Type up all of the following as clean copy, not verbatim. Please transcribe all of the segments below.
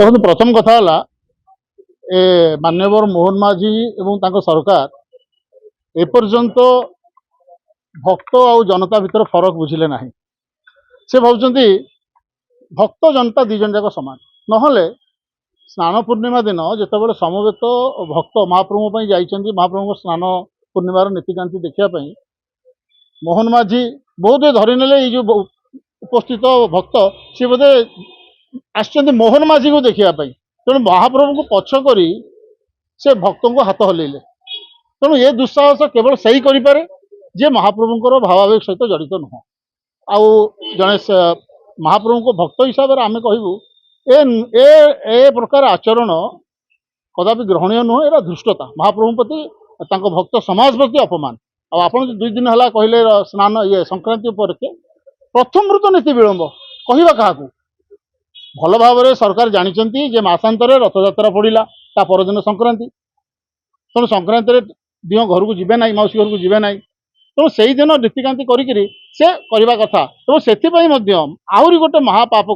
देखो प्रथम कथा मान्यवर मोहन माझी एवं तांको सरकार एपर्यंत भक्त और जनता भितर फरक बुझिले ना से भावुंट भक्त जनता दी जन जाक सामान नहले स्नान पूर्णिमा दिन जिते समवेत भक्त महाप्रभु जाइछन्ति महाप्रभु स्नान पूर्णिमार नीतिकांति देखापी मोहन माझी बहुत धरी ने जो उपस्थित भक्त सी बोधे आसछन्ति मोहन माझी को देखापी तेणु महाप्रभु को पछ करी से भक्त को हाथ हल्ले तेणु ये दुस्साहस केवल सही करें जे महाप्रभुंर भावावेग सहित जड़ित नुह आउ जड़े महाप्रभु को भक्त हिसाब से आम कहूँ ए प्रकार आचरण कदापि ग्रहणीय नुह एरा धृष्टता महाप्रभु प्रति भक्त समाज प्रति अपमान आप 2 दिन है कहले स्नान ये संक्रांति उपलक्षे प्रथम मृत नीति विलंब कहवा क्या भल भाव सरकार जानी जे मासांतर रथयात्रा पड़ा ता परदिन संक्रांति तेणु संक्रांति दिह घर को जीवे ना मौसी घर को जीवे ना तेणु से दिन रीतिकांति करवा कथा तेणु से आहरी गोटे महापाप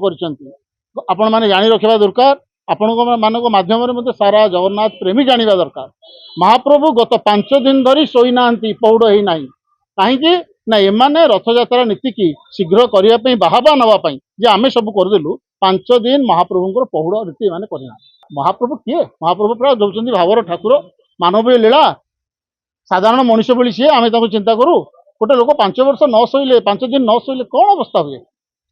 आपण मैंने जानी रखा दरकार आपण मान मध्यम सारा जगन्नाथ प्रेमी जाना दरकार महाप्रभु गत 5 दिन धरी शोई ना पौड़ ही ना कहीं ना एमाने रथयात्रा नीति की शीघ्र करने बाहाबा नापी जे आम सब करदेलु 5 दिन महाप्रभुंर पहुड़ रीति माने करना महाप्रभु किए महाप्रभु प्राय दौरान भावर ठाकुर मानवीय लीला साधारण मनुष्य बोली सी आम चिंता करूँ गोटे लोक 5 वर्ष न शोले 5 दिन न शोले कौन अवस्था हुए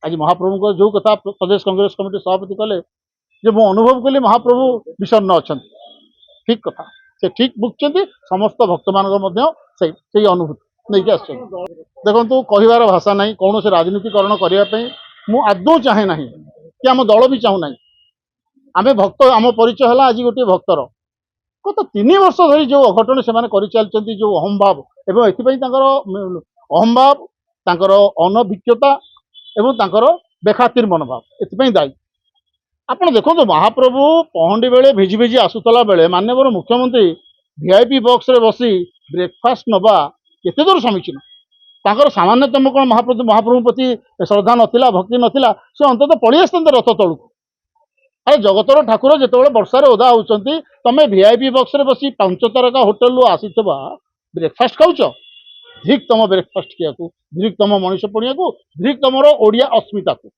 आज महाप्रभु जो कथा प्रदेश कांग्रेस कमिटी सभापति कले जे मु अनुभव कली महाप्रभु विषन्न अच्छा ठीक कथा से ठीक बुझुंट समस्त भक्त मान अनुभूति नहीं आस देखो कहार भाषा ना कौन से राजनीतिकरण करने मु आदौ चाहे ना कि आम दल भी चाहूना आम भक्त आम परिचय है आज गोटे भक्तर गत 3 वर्ष धरी जो अघटन से कर चलती जो अहंभाव एवं अहंभाव अनभिज्ञता एवं बेखातिर मनोभाव एथि दायी आपण देखो महाप्रभु पहंडी बेले भिजी भिजी आसुला बेले माननीय मुख्यमंत्री वीआईपी बॉक्स रे बसी ब्रेकफास्ट नवा केते दूर समीचीन तांकर सामान्यतम कौन महाप्रभु प्रति श्रद्धा नथिला भक्ति नथिला से अंततः पड़ी आसते रथ तलू अरे जगतर ठाकुर जिते वर्षार ओदा होती तमें वीआईपी बॉक्स रे बसी 5 तारका होटेल आसीथबा ब्रेकफास्ट खाऊच धिक तुम ब्रेकफास्ट किया धिक तुम मनीष पड़िया धिक तुम ओडिया अस्मिता को।